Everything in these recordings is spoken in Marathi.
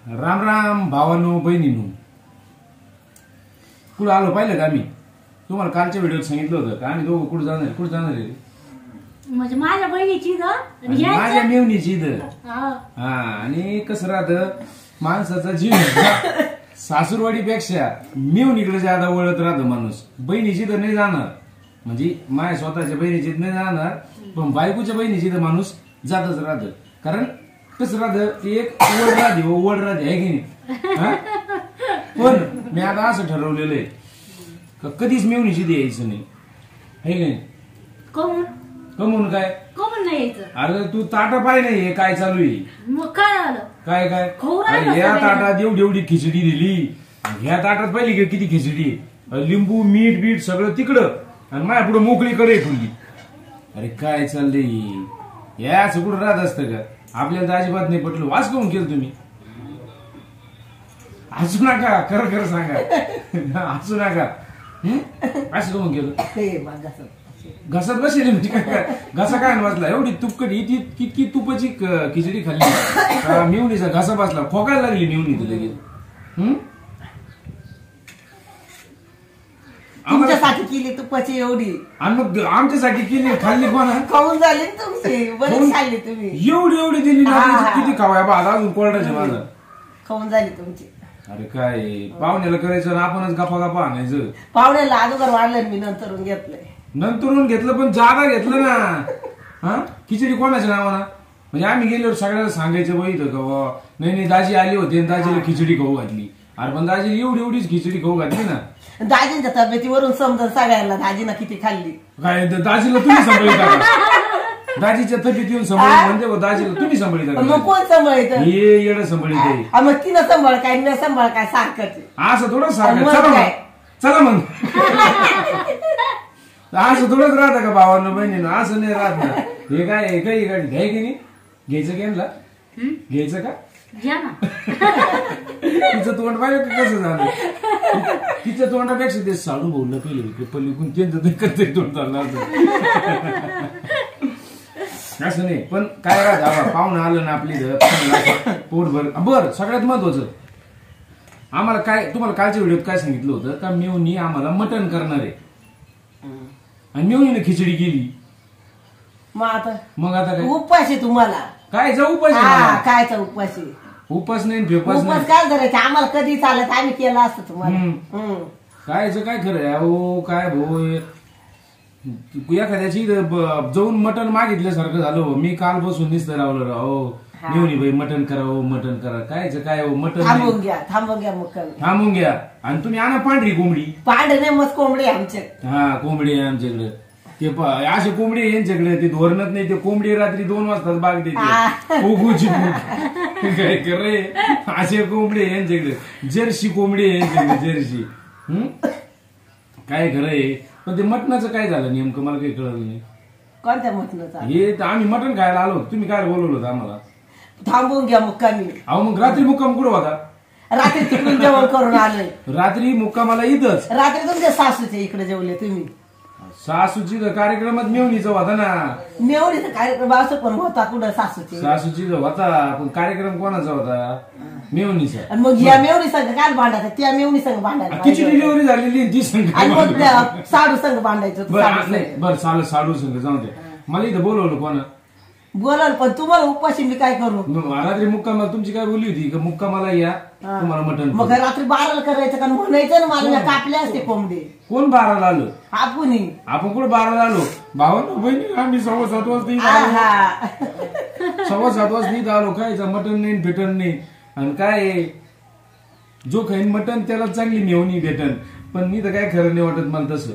राम राम भावांनो बहिणींनो. कुठं आलो पाहिलं का आम्ही? तुम्हाला कालच्या व्हिडिओत सांगितलं होतं का आम्ही दोघं कुठं जाणार आहे? म्हणजे माझ्या बहिणीची माझ्या मेवणीची हा. आणि कसं राहतं माणसाचा जीव सासूरवाडीपेक्षा मेवणीकडे ज्यादा वळत राहतो माणूस. बहिणीची तर नाही जाणार, म्हणजे माझ्या स्वतःच्या बहिणीची नाही जाणार, पण बायकोच्या बहिणीची तर माणूस जातच राहत. कारण कसं राहतं ते एक ओढ राहते आहे की नाही. पण मी आता असं ठरवलेलं आहे का कधीच मेवणीची द्यायचं नाही आहे की नाही. कमून काय नाही यायचं. अरे तू ताटा पाय नाही काय चालू आहे. मग काय आलं काय ह्या ताटात एवढी खिचडी दिली, ह्या ताटात पाहिली किती खिचडी, लिंबू मीठ बीठ सगळं तिकडं, आणि माझ्या पुढे मोकळी कडे ठेवली. अरे काय चाललंय याच कुठं राहत असतं का? आपल्याला तर अजिबात नाही पटलं. वास करून केलं तुम्ही? हसू नका, खरं सांगा. हसू नका. असं करून केलं? घसात बसेल म्हणजे काय? घसा काय वाजला? एवढी तुपकडी कितकी तुपाची खिचडी खाल्ली मेवणीचा घसा बसला, खोकायला लागली मेवणी तर लगेच. आमच्यासाठी केली तुपाची एवढी, आणि मग आमच्यासाठी केली खाल्ली कोणा? खाऊन झाली तुमची बरीच खाल्ली तुम्ही. एवढी दिली किती खावाय बा अजून कोरडाचे माझं खाऊन झाली तुमची. अरे काय पाहुण्याला करायचं ना आपणच गप्पा आणायचं. पाहुण्याला अगोदर वाढलं मी नंतरून घेतलंय. नंतरून घेतलं पण जादा घेतलं ना. हा खिचडी कोणाच्या नावाना? म्हणजे आम्ही गेल्यावर सगळ्याला सांगायचं बघितलं का नाही दाजी आली होती दाजीला खिचडी खाऊ घातली. अरे पण दाजी एवढीच खिचडी खाऊ घातली ना. दाजींच्या तब्येतीवरून समजा सगळ्याला दाजीना किती खाल्ली. काय दाजीला तुम्ही सांभाळता का? दाजीच्या तब्येतीवर सांभाळ म्हणजे दाजीला तुम्ही सांभाळता? मग कोण सांभाळत? हे येणं सांभाळत. मग तिनं सांभाळ काय न सांभाळ काय सारखंच असं थोडं सारखं. चला मग असं थोडंच राहतं का भावांना बहिणीनं? असं नाही राहत ना. हे काय काही घ्याय की नाही? घ्यायचं घ्यायला घ्यायचं का? तिचं तोंड पाहिजे कसं झालं? तिच्या तोंडापेक्षा ते साडू बोललं पहिले पल्ली त्यांचं तोंड चाललं असं नाही. पण काय राहत पाहुणं आलं ना आपली पोटभर. बर सगळ्यात महत्वाचं आम्हाला काय तुम्हाला कालच्या व्हिडिओत काय सांगितलं होतं का मेवणी आम्हाला मटण करणार आहे आणि मेवणीने खिचडी केली. मग आता काय उपाशी तुम्हाला काय जाऊ उपास? कायचा उपाशी? उपास नाही फेपास उपास काय करायचं आम्हाला कधी चालत आम्ही केलं असतं तुम्हाला. कायचं काय खरं अहो काय भाऊ एखाद्याची जाऊन मटण मागितल्यासारखं झालं. मी काल बसून दिसतं रावलं राव मेवणी बाई मटण करा कायचं काय मटण थांबून घ्या थांबून घ्या. आणि तुम्ही आणा पांढरी कोंबडी. पांढरे मस्त कोंबडी आमच्या. हा कोंबडी आहे आमच्याकडे. ते असे कोंबडी आहे यांच्याकडे. ते धोरणच नाही. ते कोंबडी रात्री 2 वाजता बाग देते उगूची काय करे. असे कोंबडी आहे यांच्याकडे. जर्सी कोंबडी आहे यांच्याकडे जर्सी. काय खरंय. पण ते मटणाचं काय झालं नेमकं मला काही कळलं नाही. कोणत्या मटणाचं? हे तर आम्ही मटण खायला आलो. तुम्ही काय बोलवलं होतं आम्हाला? थांबून घ्या मुक्कामी. अहो मग रात्री मुक्काम कुठं होता? रात्री तिकडून जेवण करून आलोय. रात्री मुक्कामाला इथंच? रात्री तुमच्या सासूच्या इकडे जेवले तुम्ही. सासूची कार्यक्रमात मेवणीचा होता ना. मेवणीचा कार्यक्रम असं पण होता कुठं सासूची? सासूची होता पण कार्यक्रम कोणाचा होता? मेवणीचा. आणि मग या मेवणी संघ काय भांडायचं? त्या मेवणी संघ भांडायचं. तिची डिलिव्हरी झालेली ती संघ. आणि मग साडू संघ भांडायचं. बरं चालेल साडू संघ जाऊ दे. मला इथं बोलवलं कोणा? बोलाल पण तुम्हाला उपाशी मी काय करू? रात्री मुक्कामाला तुमची काय बोलली होती का मुक्कामाला या तुम्हाला मटण? मग रात्री 12ला करायचं का म्हणायचं ना मला कापले असते कोंबडी. कोण 12ला आलं? आपण कुठं 12ला आलो? भावांनो बहिणी आम्ही 7:15 वाजता 7:15 वाजता इथं आलो. काय मटण नाही भेटण नाही. आणि काय जो खाईन मटण त्याला चांगली मेवणी भेटन. पण मी तर काय खरं नाही वाटत मला तसं.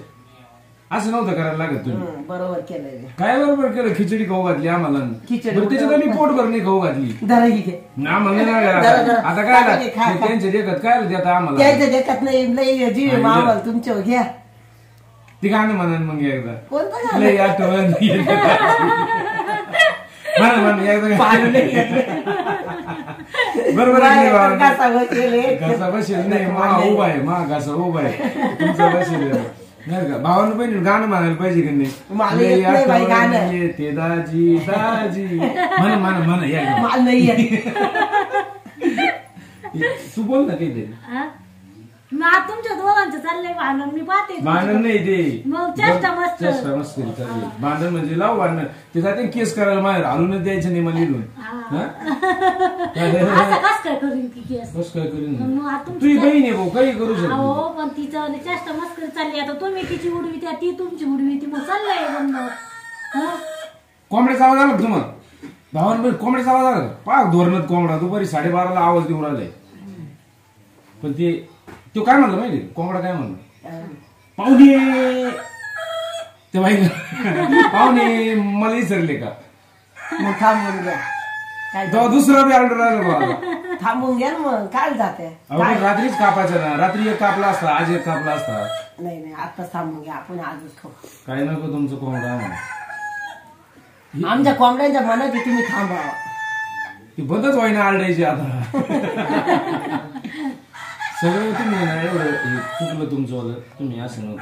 असं नव्हतं करायला लागत तुम्ही. बरोबर केलं. काय बरोबर केलं? खिचडी खाऊ घातली आम्हाला. त्याच्यात आम्ही पोटभर नाही खाऊ घातली. आता काय त्यांच्या देखत काय देतात आम्हाला? त्यांच्या देखत नाही जीव मावल तुमच्या घ्या. ती गाणं म्हणा मग एकदा. कोणतं लय आठवण बरोबर घासा बसेल नाही. मा उभा आहे तुमचा बसेल नाही का? भावानं बहिणी गाणं म्हणायला पाहिजे की नाही? ते दाजी दाजी म्हणा या. तू बोल ना काहीतरी. हा? मग तुमच्या दोघांचं चाललंय भांडण मी पाहते भांडण नाही ते मग चेष्टा मस्त चेष्टा मस्करी चालली. भांडण म्हणजे लाव भांडण ते जाते केस करायला बाहेर हलूनच द्यायचं नाही मला लिहून. असं कस काय करीन की केस बस काय करीन मग आता तुझी तुमची बहीण आहे भाऊ काही करू शकतो. अहो पण तिचं चेष्टा मस्करी चालली आता तुम्ही तिची उडवी त्या ती तुमची उडवी ती मग चाललंय बंद. कोंबड्याचा आवाज आला का तुम्हाला भावांना कोंबड्याचा आवाज आला का पाक धोरणात कोंबडा दुपारी 12:30ला आवाज देऊन राहिलाय. पण तो काय म्हणलं माहिती कोंबडा काय म्हणलं पाहुणे ते माहिती पाहुणे मला विसरले का मग थांबून घ्या काय तेव्हा दुसरा बी ऑर्डर आला बघा. थांबून घ्या ना मग काय जाते आपण रात्रीच कापायचं ना रात्री एक कापला असता आज एक कापला असता. नाही आता थांबून घ्या आपण आजच खाऊ. काय नको तुमचं कोंबडा म्हणा आमच्या कोंबड्यांच्या मनात तुम्ही थांबावा. ती बंदच व्हायना आरडायची आता. सगळं तुम्ही ना एवढं हे चुकलं तुमचं वालं तुम्ही असं नको.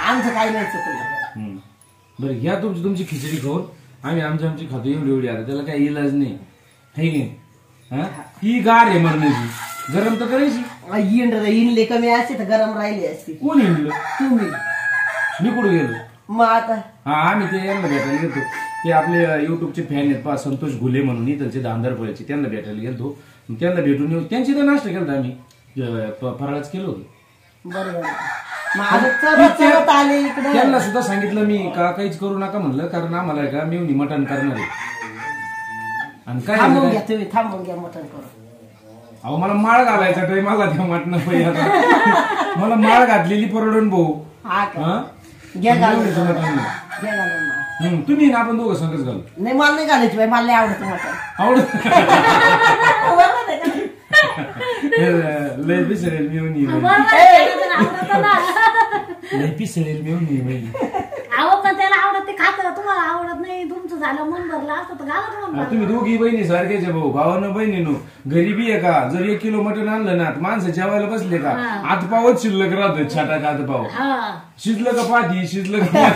आमचं काही नाही चुकलं. बरं घ्या तुमची खिचडी खाऊन आम्ही आमची खातो एवढी आता त्याला काही इलाज नाही है की नाही. ही गार आहे मरण्याची गरम तर करायची. इंडले कमी असते तर गरम राहिली असती. कोण हिंडलं तुम्ही मी कुठे गेलो. मग आता हा आम्ही ते यांना भेटायला गेलो ते आपले युट्यूबचे फॅन आहेत पा संतोष घुले म्हणून इथलचे धामदारपळ्याचे त्यांना भेटायला गेलो. त्यांना भेटून येऊ त्यांची तर नाश्ता केला आम्ही फराळच केलं होतं. बरोबर चरत आले इकडे. त्यांना सुद्धा सांगितलं मी का काहीच करू नका म्हणलं कारण आम्हाला का मी मटण करणार आहे. आणि काय थांबून घ्या तुम्ही थांबून घ्या मटण करून. अहो मला माळ घालायचा टाइम मला त्या मटण आता मला माळ घातलेली परवडून भाऊ. हा का घ्या घालून घ्या घालून मग. तुम्ही ना आपण दोघं संगच घालू. नाही मला नाही घालायची बाई मला नाही आवडत मटण. आवडत लय पिसळेल मिळून लय पिसळेल मिळून. अहो पण त्याला आवडत ते खात तुम्हाला आवडत नाही तुमचं झालं मन भरलं असतं तर घालत म्हणून. तुम्ही दोघी बहिणी सारखेच भाऊ भावानं बहिणीनो गरीबी आहे का जर 1 किलो मटण आणलं ना माणसं जेवायला बसले का आतपावच शिल्लक राहतो छटाक आतपाव. शिजलं का पाठी शिजलं का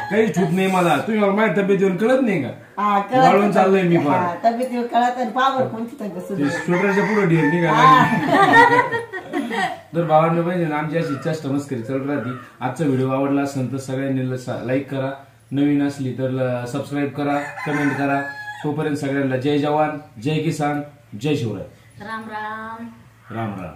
काही छूट नाही मला. तुम्ही मला माझ्या तब्येतीवर कळत नाही का वाळून चाललंय मी फार तब्येतीवर कळत आणि पावर कोणती तब्येत स्वेटरच्या पुढे ढेर निघाला. तर भावांना बहिणी आमची अशी चेष्टा मस्करी चालू राहते. आजचा व्हिडिओ आवडला असेल तर सगळ्यांनी लाईक करा नवीन असली तर सबस्क्राईब करा कमेंट करा. तोपर्यंत सगळ्यांना जय जवान जय किसान जय शिवराय राम राम राम राम.